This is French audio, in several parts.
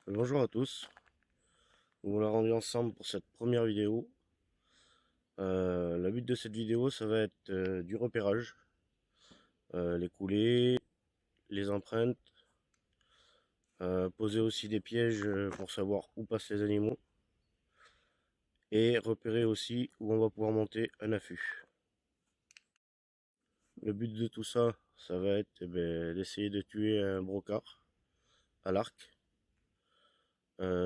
Bonjour à tous, nous voilà rendus ensemble pour cette première vidéo. Le but de cette vidéo, ça va être du repérage, les coulées, les empreintes, poser aussi des pièges pour savoir où passent les animaux et repérer aussi où on va pouvoir monter un affût. Le but de tout ça, ça va être d'essayer de tuer un brocard à l'arc.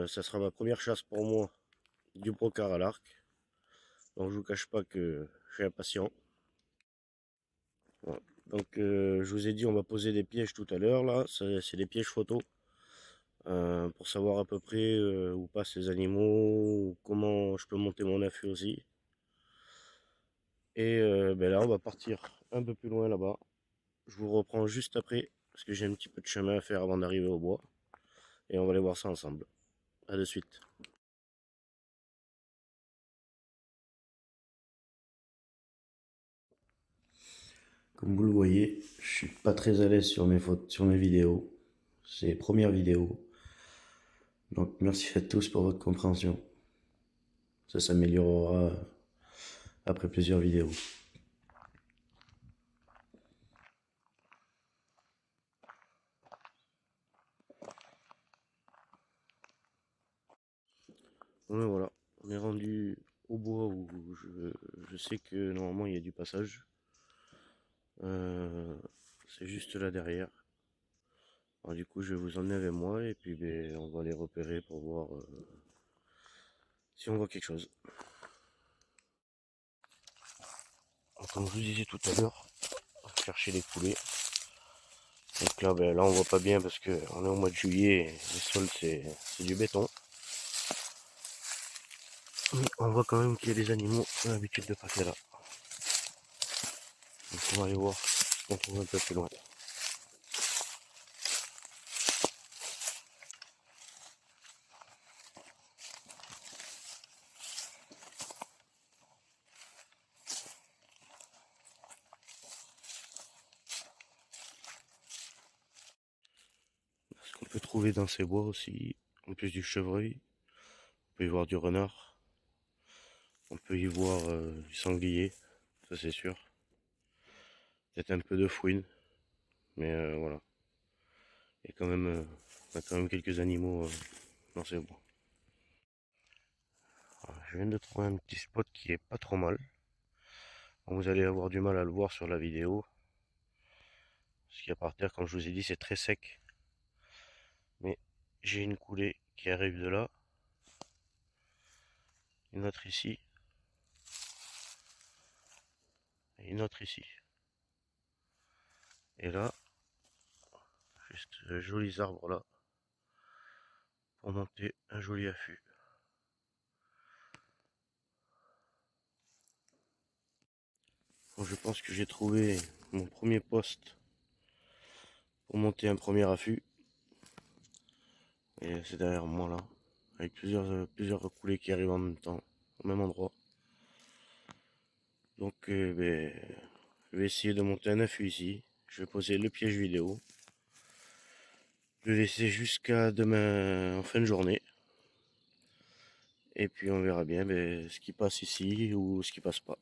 Ça sera ma première chasse pour moi du brocard à l'arc, donc je vous cache pas que je suis impatient. Voilà. Donc je vous ai dit on va poser des pièges tout à l'heure là, c'est des pièges photos pour savoir à peu près où passent les animaux, ou comment je peux monter mon affût aussi. Et là on va partir un peu plus loin là-bas. Je vous reprends juste après parce que j'ai un petit peu de chemin à faire avant d'arriver au bois. Et on va aller voir ça ensemble. A de suite. Comme vous le voyez, je suis pas très à l'aise sur mes photos, sur mes vidéos. C'est les premières vidéos. Donc merci à tous pour votre compréhension. Ça s'améliorera après plusieurs vidéos. Bon, ben voilà, on est rendu au bois où je sais que normalement il y a du passage. Euh, c'est juste là derrière. Alors, du coup, je vais vous emmener avec moi et puis on va les repérer pour voir si on voit quelque chose. Alors, comme je vous disais tout à l'heure, on va chercher les coulées. Donc là, on voit pas bien parce qu'on est au mois de juillet et le sol c'est du béton. Mais on voit quand même qu'il y a des animaux qui ont l'habitude de passer là. Donc on va aller voir ce qu'on trouve un peu plus loin. Ce qu'on peut trouver dans ces bois aussi, en plus du chevreuil, on peut y voir du renard, on peut y voir du sanglier, ça c'est sûr. Peut-être un peu de fouine, mais voilà. Il y a quand même, on a quand même quelques animaux dans ces bois. Voilà, je viens de trouver un petit spot qui est pas trop mal. Vous allez avoir du mal à le voir sur la vidéo. Ce qu'il y a par terre, comme je vous ai dit, c'est très sec. Mais j'ai une coulée qui arrive de là. Une autre ici. Et une autre ici. Et là, juste jolis arbres là. Pour monter un joli affût. Bon, je pense que j'ai trouvé mon premier poste pour monter un premier affût. Et c'est derrière moi là. Avec plusieurs coulées qui arrivent en même temps. Au même endroit. Donc je vais essayer de monter un affût ici. Je vais poser le piège vidéo. Je vais laisser jusqu'à demain en fin de journée. Et puis on verra bien ce qui passe ici ou ce qui passe pas.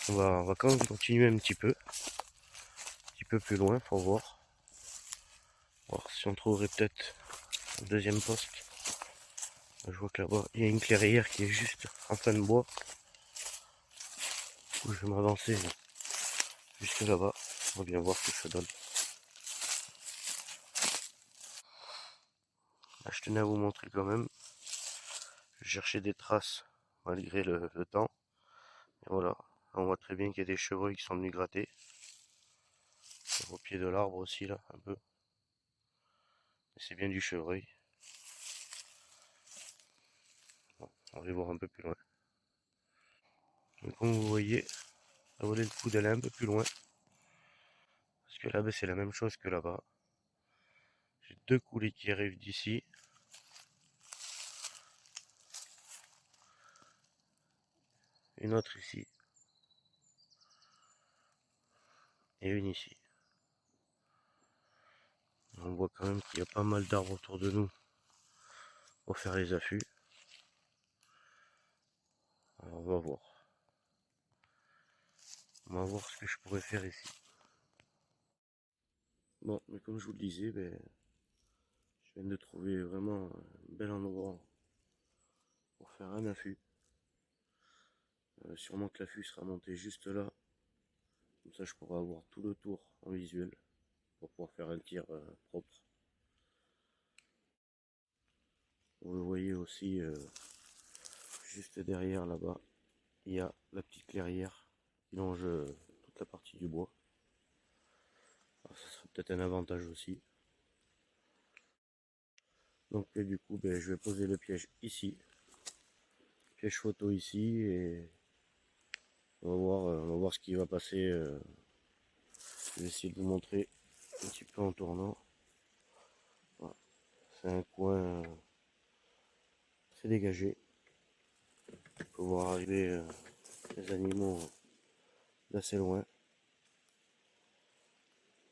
On va quand même continuer un petit peu plus loin pour voir. Voir si on trouverait peut-être un deuxième poste. Je vois que là-bas, il y a une clairière qui est juste en fin de bois. Je vais m'avancer jusque là-bas. On va bien voir ce que ça donne. Là, je tenais à vous montrer quand même. Je cherchais des traces malgré le temps. Et voilà, on voit très bien qu'il y a des chevreuils qui sont venus gratter. Au pied de l'arbre aussi, là, un peu. C'est bien du chevreuil. Bon, on va aller voir un peu plus loin. Donc, comme vous voyez, ça valait le coup d'aller un peu plus loin. Parce que là, c'est la même chose que là-bas. J'ai deux coulées qui arrivent d'ici. Une autre ici. Et une ici. On voit quand même qu'il y a pas mal d'arbres autour de nous pour faire les affûts. Alors on va voir. On va voir ce que je pourrais faire ici. Bon, mais comme je vous le disais, je viens de trouver vraiment un bel endroit pour faire un affût. Sûrement que l'affût sera monté juste là. Comme ça je pourrai avoir tout le tour en visuel pour pouvoir faire un tir propre. Vous le voyez aussi juste derrière là-bas, il y a la petite clairière qui longe toute la partie du bois. Alors, ça serait peut-être un avantage aussi. Donc du coup je vais poser le piège ici. Piège photo ici et on va voir ce qui va passer. Je vais essayer de vous montrer un petit peu en tournant. Voilà. C'est un coin très dégagé. On peut voir arriver les animaux d'assez loin.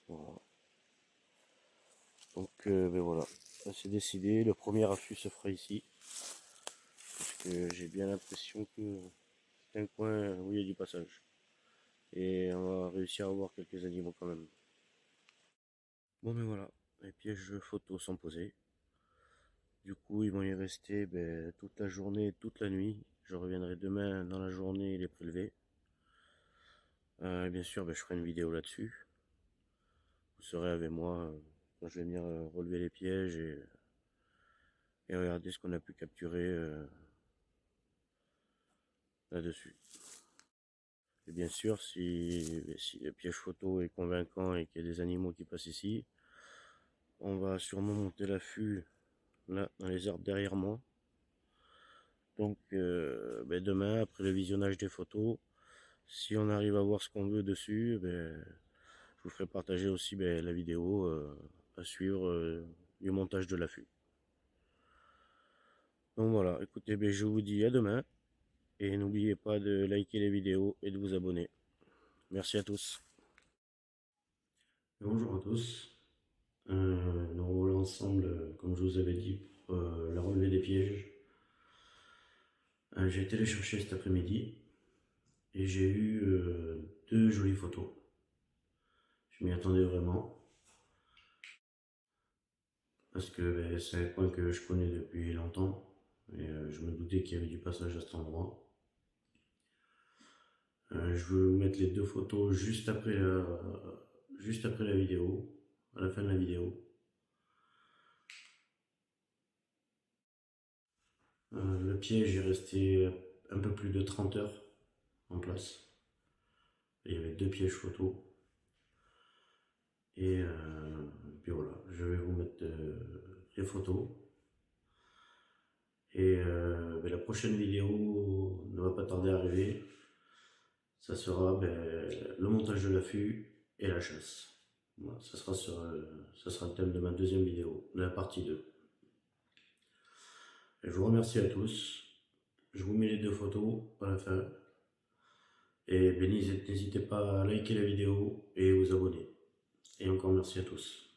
Voilà. Donc voilà, c'est décidé. Le premier affût se fera ici. Parce que j'ai bien l'impression que c'est un coin où il y a du passage. Et on va réussir à voir quelques animaux quand même. Bon mais voilà, les pièges photos sont posés. Du coup il vont y rester toute la journée, toute la nuit. Je reviendrai demain dans la journée les prélever. Et bien sûr je ferai une vidéo là-dessus. Vous serez avec moi quand je vais venir relever les pièges et regarder ce qu'on a pu capturer là-dessus. Et bien sûr, si le piège photo est convaincant et qu'il y a des animaux qui passent ici, on va sûrement monter l'affût là dans les arbres derrière moi. Donc demain, après le visionnage des photos, si on arrive à voir ce qu'on veut dessus, je vous ferai partager aussi la vidéo à suivre du montage de l'affût. Donc voilà, écoutez, je vous dis à demain et n'oubliez pas de liker les vidéos et de vous abonner. Merci à tous. Bonjour à tous. Nous revoilà ensemble, comme je vous avais dit, pour la relevée des pièges. J'ai été les chercher cet après-midi et j'ai eu deux jolies photos. Je m'y attendais vraiment parce que c'est un coin que je connais depuis longtemps et je me doutais qu'il y avait du passage à cet endroit. Je vais vous mettre les deux photos juste après la vidéo, à la fin de la vidéo. Le piège est resté un peu plus de 30 heures en place. Il y avait deux pièges photos. Et puis voilà, je vais vous mettre les photos. Et la prochaine vidéo ne va pas tarder à arriver. Ça sera le montage de l'affût et la chasse. Voilà, ça sera le thème de ma deuxième vidéo, de la partie 2. Et je vous remercie à tous. Je vous mets les deux photos à la fin. Et n'hésitez pas à liker la vidéo et vous abonner. Et encore merci à tous.